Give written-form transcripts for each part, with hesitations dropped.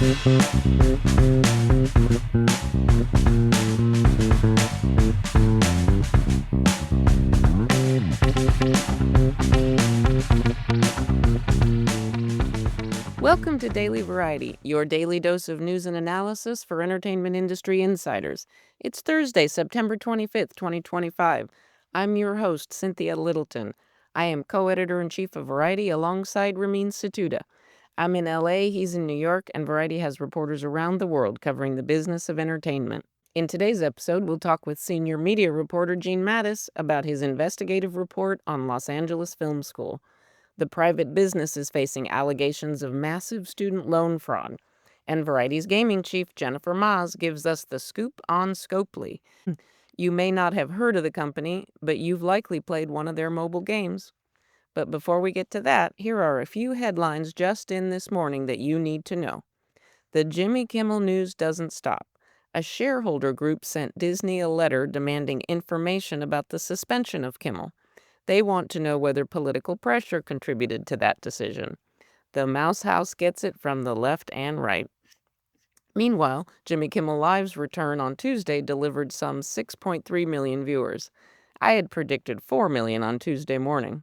Welcome to Daily Variety, your daily dose of news and analysis for entertainment industry insiders. It's Thursday, September 25th, 2025. I'm your host, Cynthia Littleton. I am co-editor-in-chief of Variety alongside Ramin Satuda. I'm in LA, he's in New York, and Variety has reporters around the world covering the business of entertainment. In today's episode, we'll talk with senior media reporter Gene Maddaus about his investigative report on Los Angeles Film School. The private business is facing allegations of massive student loan fraud. And Variety's gaming chief, Jennifer Maas, gives us the scoop on Scopely. You may not have heard of the company, but you've likely played one of their mobile games. But before we get to that, here are a few headlines just in this morning that you need to know. The Jimmy Kimmel news doesn't stop. A shareholder group sent Disney a letter demanding information about the suspension of Kimmel. They want to know whether political pressure contributed to that decision. The Mouse House gets it from the left and right. Meanwhile, Jimmy Kimmel Live's return on Tuesday delivered some 6.3 million viewers. I had predicted 4 million on Tuesday morning.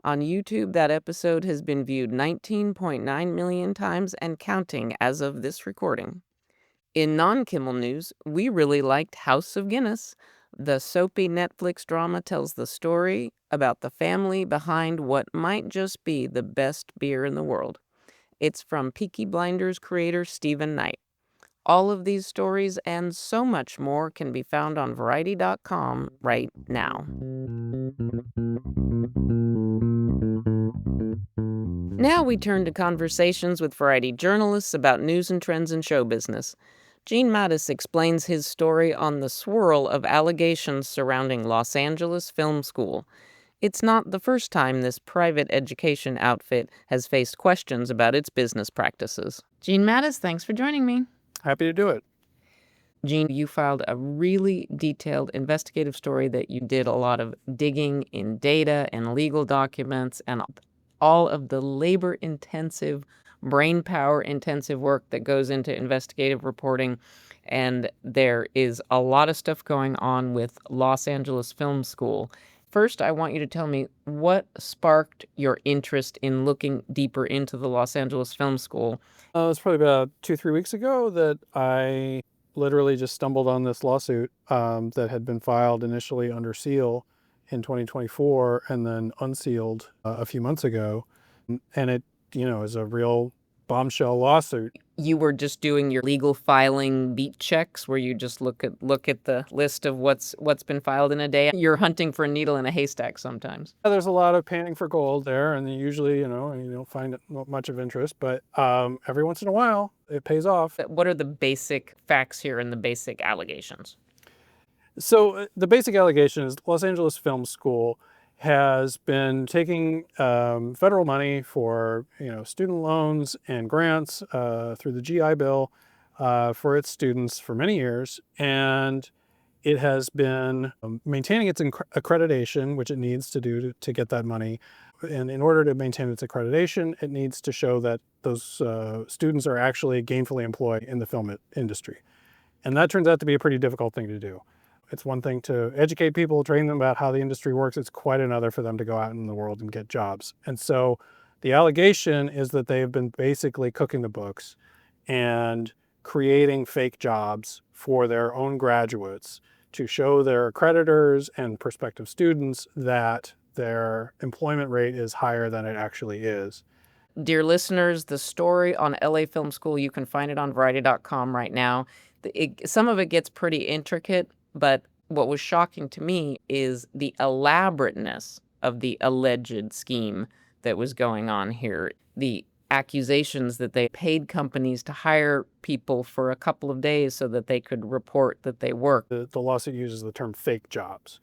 On YouTube, that episode has been viewed 19.9 million times and counting as of this recording. In non-Kimmel news, we really liked House of Guinness. The soapy Netflix drama tells the story about the family behind what might just be the best beer in the world. It's from Peaky Blinders creator Stephen Knight. All of these stories and so much more can be found on Variety.com right now. Now we turn to conversations with Variety journalists about news and trends in show business. Gene Maddaus explains his story on the swirl of allegations surrounding Los Angeles Film School. It's not the first time this private education outfit has faced questions about its business practices. Gene Maddaus, thanks for joining me. Happy to do it. Gene, you filed a really detailed investigative story that you did a lot of digging in data and legal documents and all of the labor-intensive, brain power-intensive work that goes into investigative reporting. And there is a lot of stuff going on with Los Angeles Film School. First, I want you to tell me what sparked your interest in looking deeper into the Los Angeles Film School. It was probably about 2-3 weeks ago that I literally just stumbled on this lawsuit that had been filed initially under seal in 2024 and then unsealed a few months ago. And it, is a real bombshell lawsuit. You were just doing your legal filing beat checks where you just look at the list of what's been filed in a day. You're hunting for a needle in a haystack sometimes. There's a lot of panning for gold there, and usually, you don't find much of interest, but every once in a while it pays off. What are the basic facts here and the basic allegations? So the basic allegation is Los Angeles Film School has been taking federal money for student loans and grants through the GI Bill for its students for many years, and it has been maintaining its accreditation, which it needs to do to get that money. And in order to maintain its accreditation, it needs to show that those students are actually gainfully employed in the film industry. And that turns out to be a pretty difficult thing to do. It's one thing to educate people, train them about how the industry works. It's quite another for them to go out in the world and get jobs. And so the allegation is that they have been basically cooking the books and creating fake jobs for their own graduates to show their accreditors and prospective students that their employment rate is higher than it actually is. Dear listeners, the story on LA Film School, you can find it on Variety.com right now. Some of it gets pretty intricate, but what was shocking to me is the elaborateness of the alleged scheme that was going on here. The accusations that they paid companies to hire people for a couple of days so that they could report that they worked. The lawsuit uses the term fake jobs.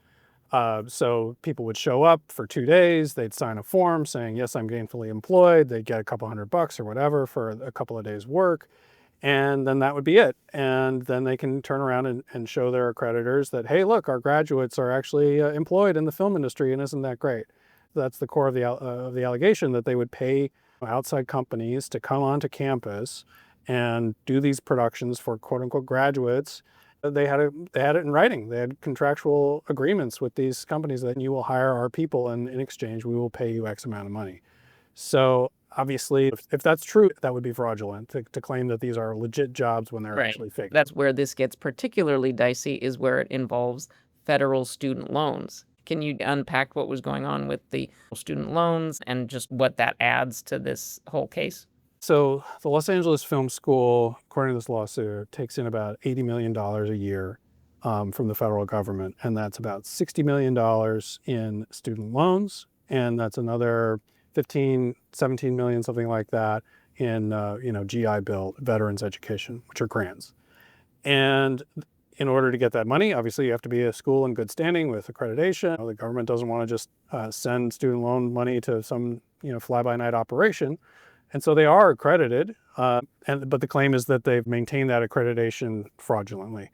So people would show up for 2 days, they'd sign a form saying, yes, I'm gainfully employed. They'd get a couple $100 or whatever for a couple of days work. And then that would be it. And then they can turn around and show their accreditors that, hey, look, our graduates are actually employed in the film industry, and isn't that great? That's the core of the allegation, that they would pay outside companies to come onto campus and do these productions for quote unquote graduates. They had it in writing. They had contractual agreements with these companies that you will hire our people, and in exchange we will pay you X amount of money. So obviously, if that's true, that would be fraudulent to claim that these are legit jobs when they're Right. actually fake. That's where this gets particularly dicey, is where it involves federal student loans. Can you unpack what was going on with the student loans and just what that adds to this whole case? So the Los Angeles Film School, according to this lawsuit, takes in about $80 million a year from the federal government, and that's about $60 million in student loans, and that's another 15, 17 million, something like that, in GI Bill, veterans education, which are grants. And in order to get that money, obviously you have to be a school in good standing with accreditation. The government doesn't want to just send student loan money to some fly-by-night operation. And so they are accredited, but the claim is that they've maintained that accreditation fraudulently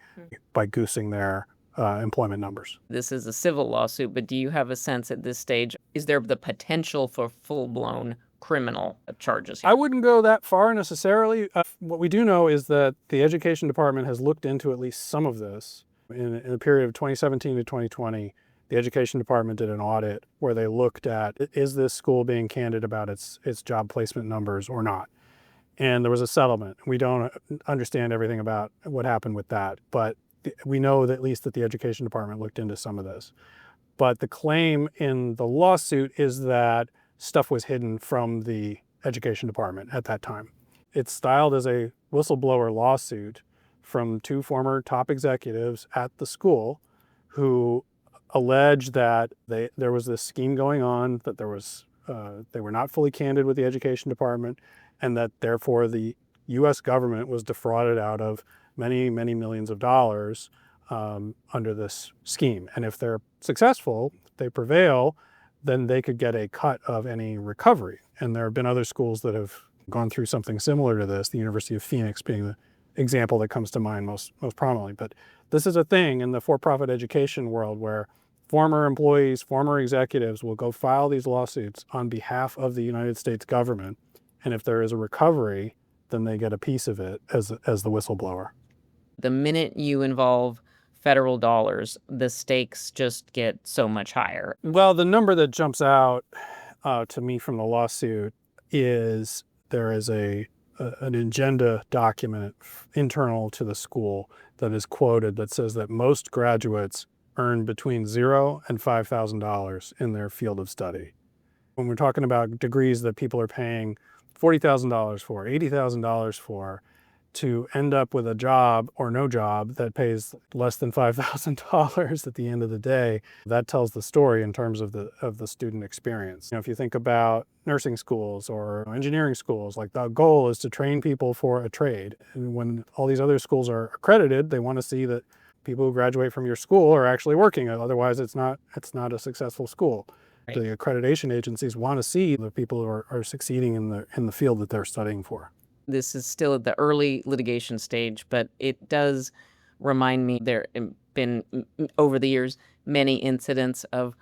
by goosing their employment numbers. This is a civil lawsuit, but do you have a sense at this stage, is there the potential for full-blown criminal charges here? I wouldn't go that far necessarily. What we do know is that the Education Department has looked into at least some of this. In the period of 2017 to 2020, the Education Department did an audit where they looked at, is this school being candid about its job placement numbers or not? And there was a settlement. We don't understand everything about what happened with that, but we know that at least that the Education Department looked into some of this. But the claim in the lawsuit is that stuff was hidden from the Education Department at that time. It's styled as a whistleblower lawsuit from two former top executives at the school who allege that there was this scheme going on, that they were not fully candid with the Education Department, and that therefore the U.S. government was defrauded out of many, many millions of dollars under this scheme. And if they're successful, if they prevail, then they could get a cut of any recovery. And there have been other schools that have gone through something similar to this, the University of Phoenix being the example that comes to mind most prominently. But this is a thing in the for-profit education world where former employees, former executives will go file these lawsuits on behalf of the United States government. And if there is a recovery, then they get a piece of it as the whistleblower. The minute you involve federal dollars, the stakes just get so much higher. Well, the number that jumps out to me from the lawsuit is there is an agenda document internal to the school that is quoted that says that most graduates earn between $0 and $5,000 in their field of study. When we're talking about degrees that people are paying $40,000 for, $80,000 for, to end up with a job or no job that pays less than $5,000 at the end of the day, that tells the story in terms of the student experience. If you think about nursing schools or engineering schools, like the goal is to train people for a trade. And when all these other schools are accredited, they want to see that people who graduate from your school are actually working. Otherwise, it's not a successful school. Right. The accreditation agencies want to see the people who are succeeding in the field that they're studying for. This is still at the early litigation stage, but it does remind me there have been, over the years, many incidents of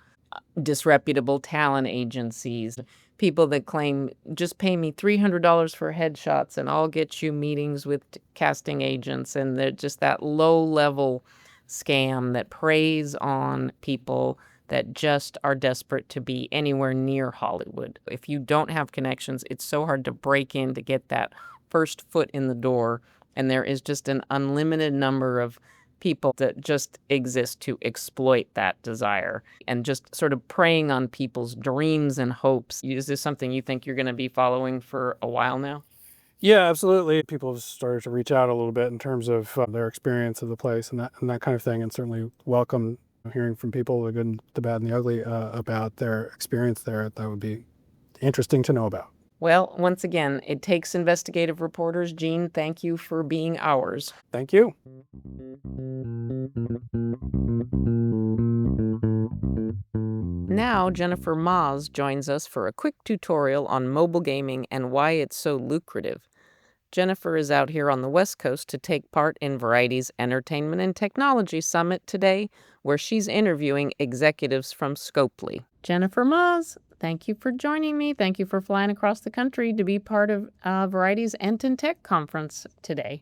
disreputable talent agencies, people that claim, just pay me $300 for headshots and I'll get you meetings with casting agents. And they're just that low-level scam that preys on people that just are desperate to be anywhere near Hollywood. If you don't have connections, it's so hard to break in to get that first foot in the door, and there is just an unlimited number of people that just exist to exploit that desire and just sort of preying on people's dreams and hopes. Is this something you think you're going to be following for a while now? Yeah, absolutely. People have started to reach out a little bit in terms of their experience of the place and that kind of thing, and certainly welcome hearing from people, the good, the bad, and the ugly, about their experience there. That would be interesting to know about. Well, once again, it takes investigative reporters. Gene, thank you for being ours. Thank you. Now, Jennifer Maas joins us for a quick tutorial on mobile gaming and why it's so lucrative. Jennifer is out here on the West Coast to take part in Variety's Entertainment and Technology Summit today, where she's interviewing executives from Scopely. Jennifer Maas, thank you for joining me. Thank you for flying across the country to be part of Variety's Enton Tech Conference today.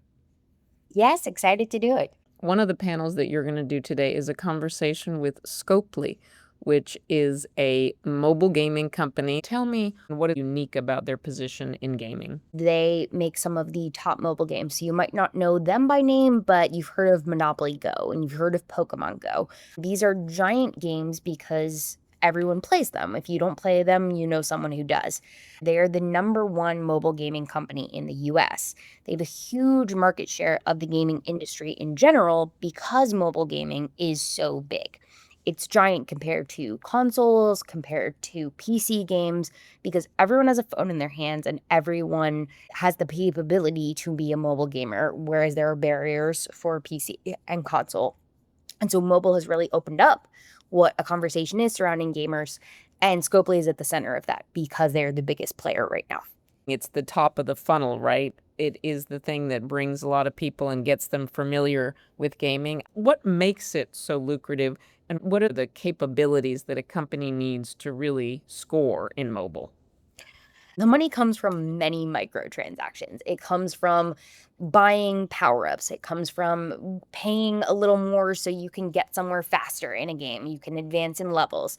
Yes, excited to do it. One of the panels that you're going to do today is a conversation with Scopely, which is a mobile gaming company. Tell me what is unique about their position in gaming. They make some of the top mobile games. So you might not know them by name, but you've heard of Monopoly Go and you've heard of Pokemon Go. These are giant games because everyone plays them. If you don't play them, you know someone who does. They are the number one mobile gaming company in the US. They have a huge market share of the gaming industry in general because mobile gaming is so big. It's giant compared to consoles, compared to PC games, because everyone has a phone in their hands and everyone has the capability to be a mobile gamer, whereas there are barriers for PC and console. And so mobile has really opened up what a conversation is surrounding gamers. And Scopely is at the center of that because they're the biggest player right now. It's the top of the funnel, right? It is the thing that brings a lot of people and gets them familiar with gaming. What makes it so lucrative, and what are the capabilities that a company needs to really score in mobile? The money comes from many microtransactions. It comes from buying power ups. It comes from paying a little more so you can get somewhere faster in a game. You can advance in levels.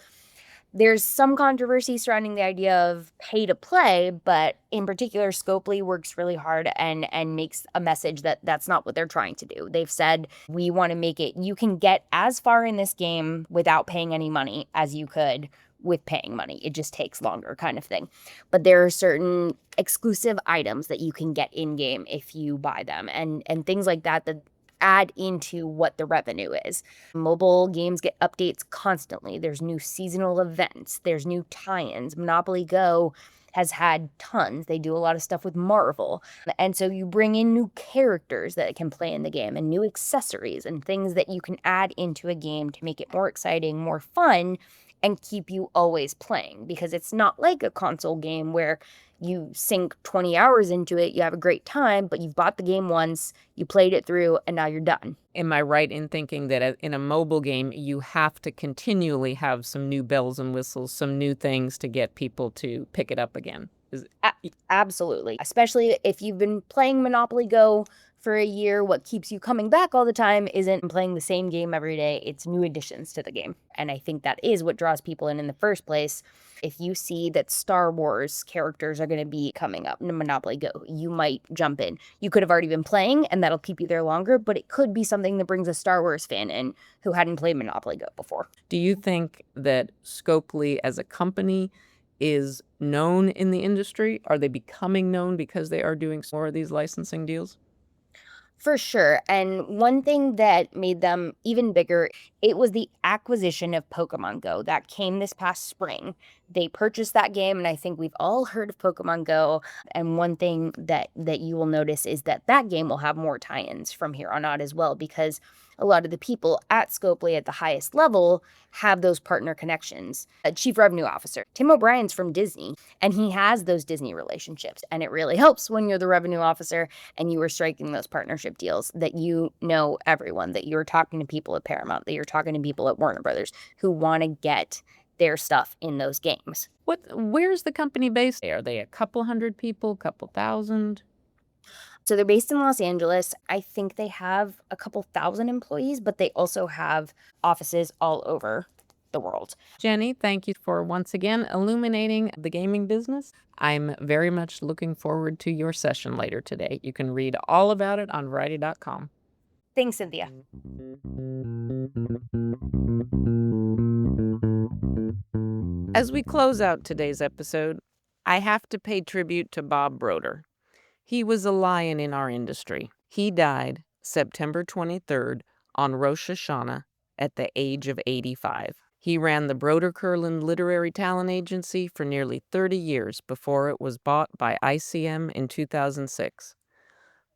There's some controversy surrounding the idea of pay to play, but in particular, Scopely works really hard and makes a message that that's not what they're trying to do. They've said, we want to make it you can get as far in this game without paying any money as you could with paying money. It just takes longer, kind of thing. But there are certain exclusive items that you can get in game if you buy them, and things like that that add into what the revenue is. Mobile games get updates constantly. There's new seasonal events, there's new tie-ins. Monopoly Go has had tons. They do a lot of stuff with Marvel. And so you bring in new characters that can play in the game and new accessories and things that you can add into a game to make it more exciting, more fun, and keep you always playing, because it's not like a console game where you sink 20 hours into it, you have a great time, but you've bought the game once, you played it through, and now you're done. Am I right in thinking that in a mobile game, you have to continually have some new bells and whistles, some new things to get people to pick it up again? Absolutely. Especially if you've been playing Monopoly Go for a year, what keeps you coming back all the time isn't playing the same game every day, it's new additions to the game. And I think that is what draws people in the first place. If you see that Star Wars characters are going to be coming up in Monopoly Go, you might jump in. You could have already been playing and that'll keep you there longer, but it could be something that brings a Star Wars fan in who hadn't played Monopoly Go before. Do you think that Scopely as a company is known in the industry? Are they becoming known because they are doing more of these licensing deals? For sure. And one thing that made them even bigger, it was the acquisition of Pokemon Go that came this past spring. They purchased that game, and I think we've all heard of Pokemon Go. And one thing that you will notice is that that game will have more tie-ins from here on out as well, because a lot of the people at Scopely at the highest level have those partner connections. A chief revenue officer, Tim O'Brien's from Disney, and he has those Disney relationships. And it really helps when you're the revenue officer and you are striking those partnership deals that you know everyone, that you're talking to people at Paramount, that you're talking to people at Warner Brothers who want to get their stuff in those games. Where's the company based? Are they a couple hundred people, couple thousand? So they're based in Los Angeles. I think they have a couple thousand employees, but they also have offices all over the world. Jenny, thank you for once again illuminating the gaming business. I'm very much looking forward to your session later today. You can read all about it on Variety.com. Thanks, Cynthia. As we close out today's episode, I have to pay tribute to Bob Broder. He was a lion in our industry. He died September 23rd on Rosh Hashanah at the age of 85. He ran the Broder Curlin Literary Talent Agency for nearly 30 years before it was bought by ICM in 2006.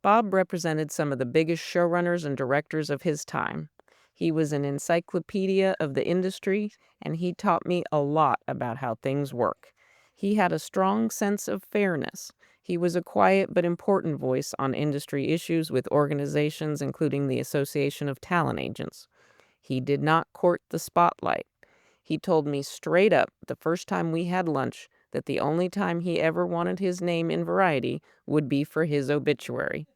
Bob represented some of the biggest showrunners and directors of his time. He was an encyclopedia of the industry, and he taught me a lot about how things work. He had a strong sense of fairness. He was a quiet but important voice on industry issues with organizations including the Association of Talent Agents. He did not court the spotlight. He told me straight up the first time we had lunch that the only time he ever wanted his name in Variety would be for his obituary.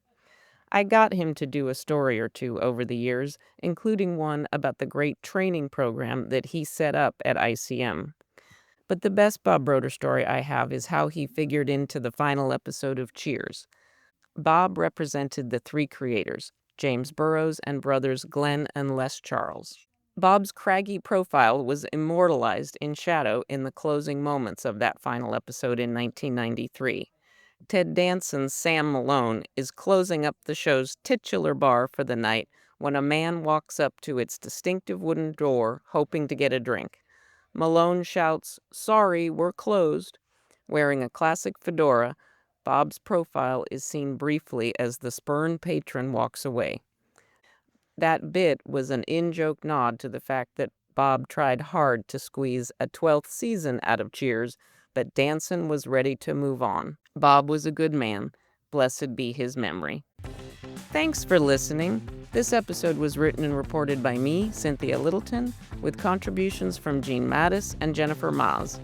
I got him to do a story or two over the years, including one about the great training program that he set up at ICM. But the best Bob Broder story I have is how he figured into the final episode of Cheers. Bob represented the three creators, James Burrows and brothers Glenn and Les Charles. Bob's craggy profile was immortalized in shadow in the closing moments of that final episode in 1993. Ted Danson's Sam Malone is closing up the show's titular bar for the night when a man walks up to its distinctive wooden door hoping to get a drink. Malone shouts, "Sorry, we're closed." Wearing a classic fedora, Bob's profile is seen briefly as the spurned patron walks away. That bit was an in-joke nod to the fact that Bob tried hard to squeeze a 12th season out of Cheers, but Danson was ready to move on. Bob was a good man. Blessed be his memory. Thanks for listening. This episode was written and reported by me, Cynthia Littleton, with contributions from Gene Maddaus and Jennifer Maas.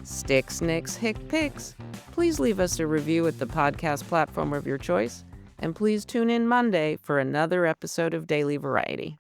Sticks, nicks, hick picks. Please leave us a review at the podcast platform of your choice, and please tune in Monday for another episode of Daily Variety.